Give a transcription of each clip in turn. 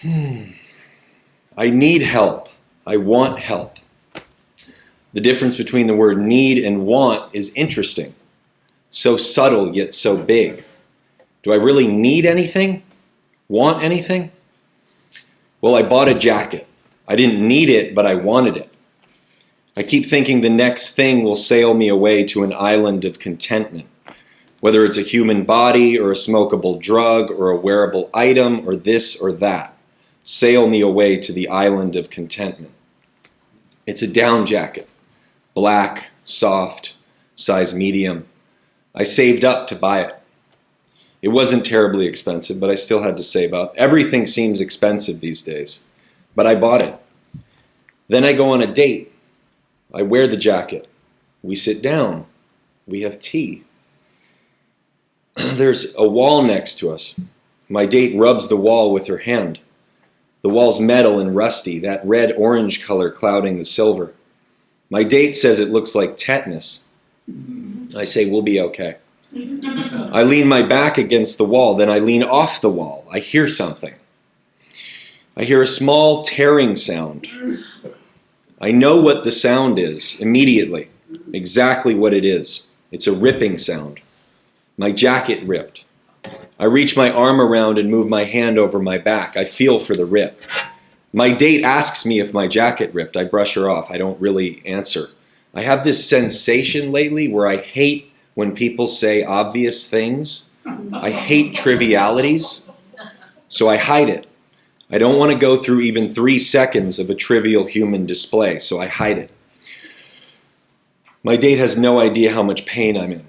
I need help. I want help. The difference between the word need and want is interesting. So subtle, yet so big. Do I really need anything? Want anything? Well, I bought a jacket. I didn't need it, but I wanted it. I keep thinking the next thing will sail me away to an island of contentment. Whether it's a human body or a smokable drug or a wearable item or this or that. Sail me away to the island of contentment. It's a down jacket. Black, soft, size medium. I saved up to buy it. It wasn't terribly expensive, but I still had to save up. Everything seems expensive these days, but I bought it. Then I go on a date. I wear the jacket. We sit down. We have tea. There's a wall next to us. My date rubs the wall with her hand. The wall's metal and rusty, that red-orange color clouding the silver. My date says it looks like tetanus. I say, we'll be okay. I lean my back against the wall, then I lean off the wall. I hear something. I hear a small tearing sound. I know what the sound is immediately, exactly what it is. It's a ripping sound. My jacket ripped. I reach my arm around and move my hand over my back. I feel for the rip. My date asks me if my jacket ripped. I brush her off. I don't really answer. I have this sensation lately where I hate when people say obvious things. I hate trivialities, so I hide it. I don't want to go through even 3 seconds of a trivial human display, so I hide it. My date has no idea how much pain I'm in,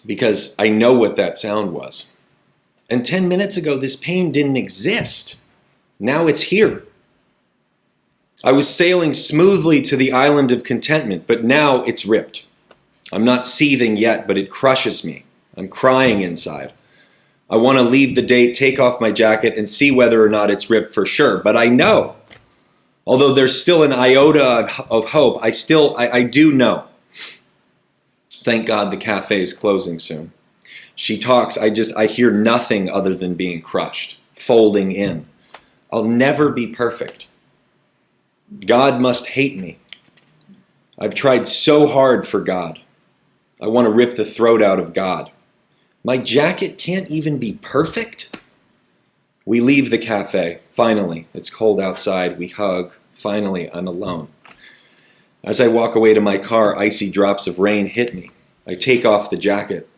because I know what that sound was. And 10 minutes ago, this pain didn't exist. Now it's here. I was sailing smoothly to the island of contentment, but now it's ripped. I'm not seething yet, but it crushes me. I'm crying inside. I want to leave the date, take off my jacket, and see whether or not it's ripped for sure. But I know. Although there's still an iota of hope, I do know. Thank God the cafe is closing soon. She talks, I hear nothing other than being crushed, folding in. I'll never be perfect. God must hate me. I've tried so hard for God. I want to rip the throat out of God. My jacket can't even be perfect? We leave the cafe. Finally, it's cold outside. We hug. Finally, I'm alone. As I walk away to my car, icy drops of rain hit me. I take off the jacket.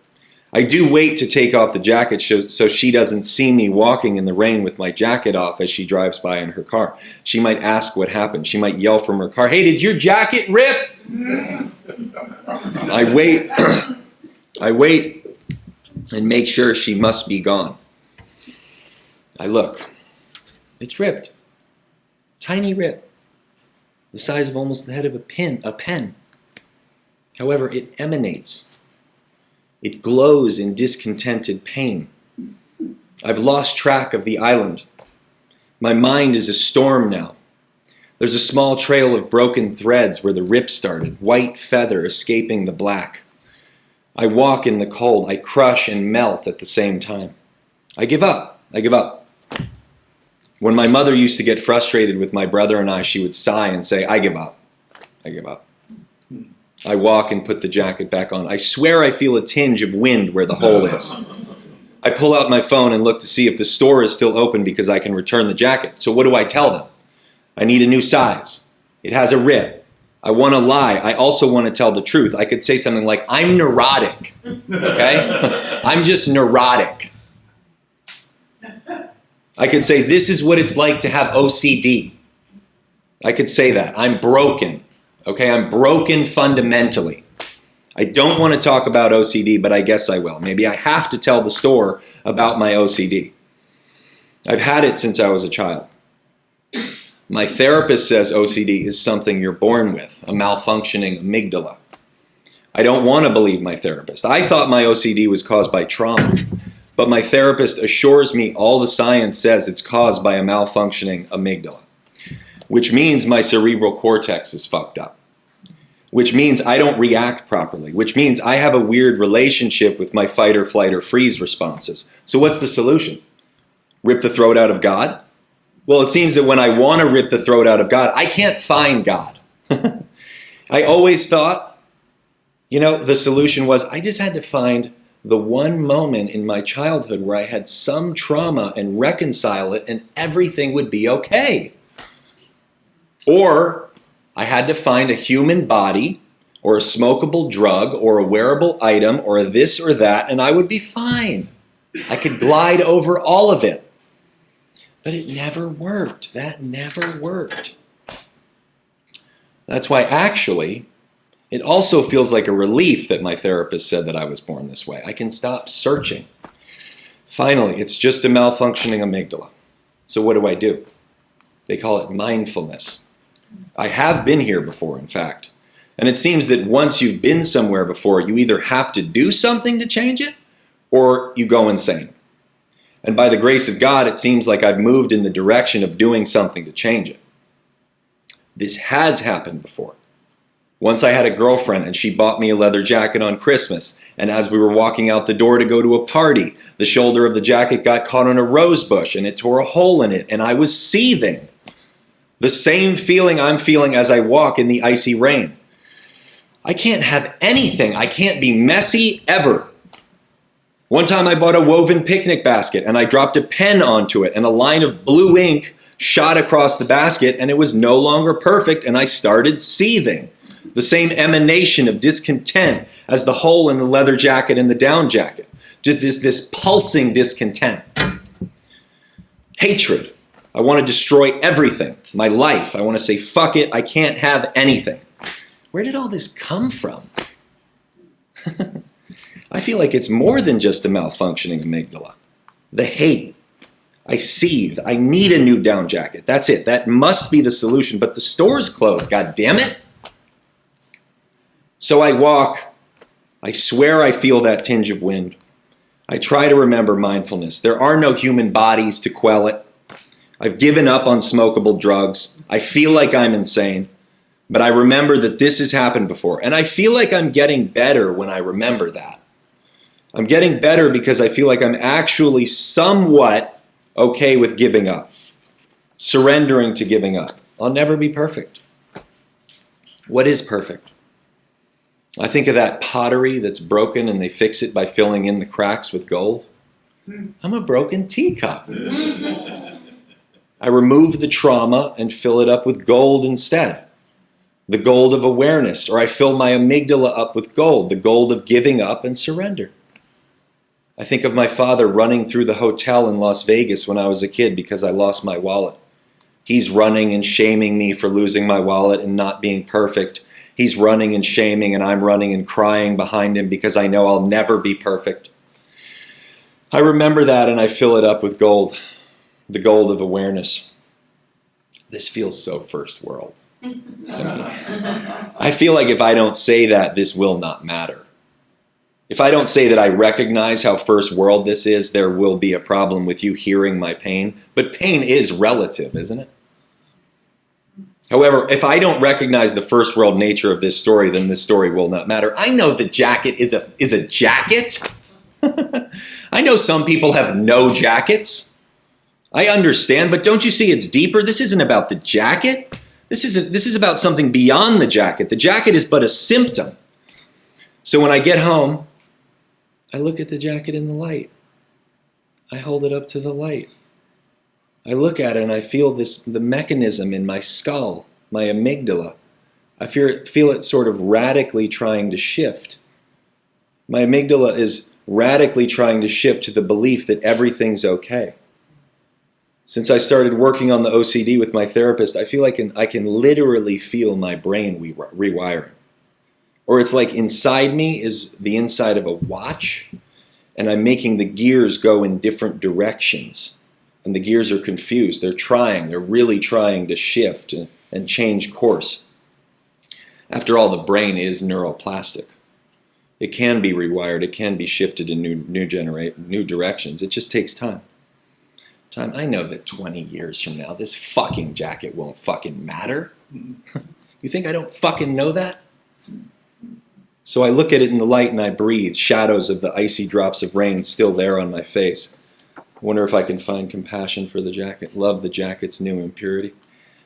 I do wait to take off the jacket so she doesn't see me walking in the rain with my jacket off as she drives by in her car. She might ask what happened. She might yell from her car, "Hey, did your jacket rip?" I wait. I wait and make sure she must be gone. I look. It's ripped. Tiny rip. The size of almost the head of a pen. However, it emanates. It glows in discontented pain. I've lost track of the island. My mind is a storm now. There's a small trail of broken threads where the rip started, white feather escaping the black. I walk in the cold. I crush and melt at the same time. I give up. When my mother used to get frustrated with my brother and I, she would sigh and say, I give up. I walk and put the jacket back on. I swear I feel a tinge of wind where the hole is. I pull out my phone and look to see if the store is still open because I can return the jacket. So what do I tell them? I need a new size. It has a rip. I want to lie. I also want to tell the truth. I could say something like, I'm neurotic. Okay? I'm just neurotic. I could say, this is what it's like to have OCD. I could say that. I'm broken. Okay, I'm broken fundamentally. I don't want to talk about OCD, but I guess I will. Maybe I have to tell the store about my OCD. I've had it since I was a child. My therapist says OCD is something you're born with, a malfunctioning amygdala. I don't want to believe my therapist. I thought my OCD was caused by trauma, but my therapist assures me all the science says it's caused by a malfunctioning amygdala, which means my cerebral cortex is fucked up. Which means I don't react properly, which means I have a weird relationship with my fight or flight or freeze responses. So what's the solution? Rip the throat out of God? Well, it seems that when I want to rip the throat out of God, I can't find God. I always thought, the solution was I just had to find the one moment in my childhood where I had some trauma and reconcile it and everything would be okay. Or I had to find a human body or a smokable drug or a wearable item or a this or that and I would be fine. I could glide over all of it. But it never worked. That never worked. That's why actually, it also feels like a relief that my therapist said that I was born this way. I can stop searching. Finally, it's just a malfunctioning amygdala. So what do? They call it mindfulness. I have been here before, in fact. And it seems that once you've been somewhere before, you either have to do something to change it, or you go insane. And by the grace of God, it seems like I've moved in the direction of doing something to change it. This has happened before. Once I had a girlfriend and she bought me a leather jacket on Christmas. And as we were walking out the door to go to a party, the shoulder of the jacket got caught on a rose bush and it tore a hole in it. And I was seething. The same feeling I'm feeling as I walk in the icy rain. I can't have anything. I can't be messy ever. One time I bought a woven picnic basket and I dropped a pen onto it and a line of blue ink shot across the basket and it was no longer perfect and I started seething. The same emanation of discontent as the hole in the leather jacket and the down jacket. Just this pulsing discontent. Hatred. I want to destroy everything. My life. I want to say, fuck it, I can't have anything. Where did all this come from? I feel like it's more than just a malfunctioning amygdala. The hate. I seethe. I need a new down jacket. That's it. That must be the solution. But the store's closed. God damn it. So I walk. I swear I feel that tinge of wind. I try to remember mindfulness. There are no human bodies to quell it. I've given up on smokable drugs. I feel like I'm insane. But I remember that this has happened before. And I feel like I'm getting better when I remember that. I'm getting better because I feel like I'm actually somewhat okay with giving up. Surrendering to giving up. I'll never be perfect. What is perfect? I think of that pottery that's broken and they fix it by filling in the cracks with gold. I'm a broken teacup. I remove the trauma and fill it up with gold instead. The gold of awareness, or I fill my amygdala up with gold, the gold of giving up and surrender. I think of my father running through the hotel in Las Vegas when I was a kid because I lost my wallet. He's running and shaming me for losing my wallet and not being perfect. He's running and shaming and I'm running and crying behind him because I know I'll never be perfect. I remember that and I fill it up with gold, the gold of awareness. This feels so first world. I feel like if I don't say that, this will not matter. If I don't say that I recognize how first world this is, there will be a problem with you hearing my pain. But pain is relative, isn't it? However, if I don't recognize the first world nature of this story, then this story will not matter. I know the jacket is a jacket. I know some people have no jackets. I understand, but don't you see it's deeper? This isn't about the jacket. This is about something beyond the jacket. The jacket is but a symptom. So when I get home, I look at the jacket in the light. I hold it up to the light. I look at it and I feel the mechanism in my skull, my amygdala. I feel it sort of radically trying to shift. My amygdala is radically trying to shift to the belief that everything's okay. Since I started working on the OCD with my therapist, I feel like I can literally feel my brain rewiring. Or it's like inside me is the inside of a watch, and I'm making the gears go in different directions. And the gears are confused. They're really trying to shift and change course. After all, the brain is neuroplastic. It can be rewired. It can be shifted in new directions. It just takes time. I know that 20 years from now, this fucking jacket won't fucking matter. You think I don't fucking know that? So I look at it in the light and I breathe, shadows of the icy drops of rain still there on my face. I wonder if I can find compassion for the jacket, love the jacket's new impurity.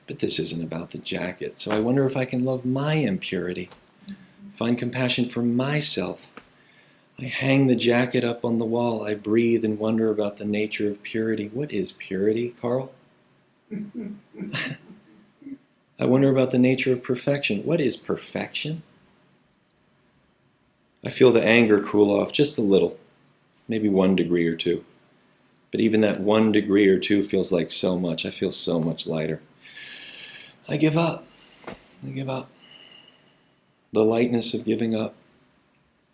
But this isn't about the jacket, so I wonder if I can love my impurity, find compassion for myself. I hang the jacket up on the wall. I breathe and wonder about the nature of purity. What is purity, Carl? I wonder about the nature of perfection. What is perfection? I feel the anger cool off just a little, maybe 1 degree or 2. But even that 1 degree or 2 feels like so much. I feel so much lighter. I give up. I give up. The lightness of giving up.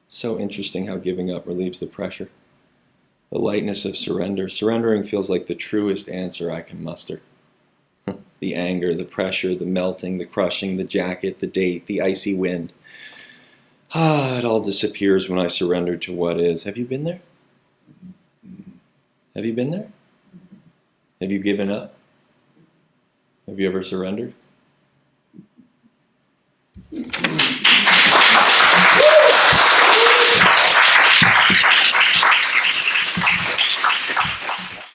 So interesting how giving up relieves the pressure. The lightness of surrender. Surrendering feels like the truest answer I can muster. The anger, the pressure, the melting, the crushing, the jacket, the date, the icy wind. It all disappears when I surrender to what is. Have you been there? Have you been there? Have you given up? Have you ever surrendered?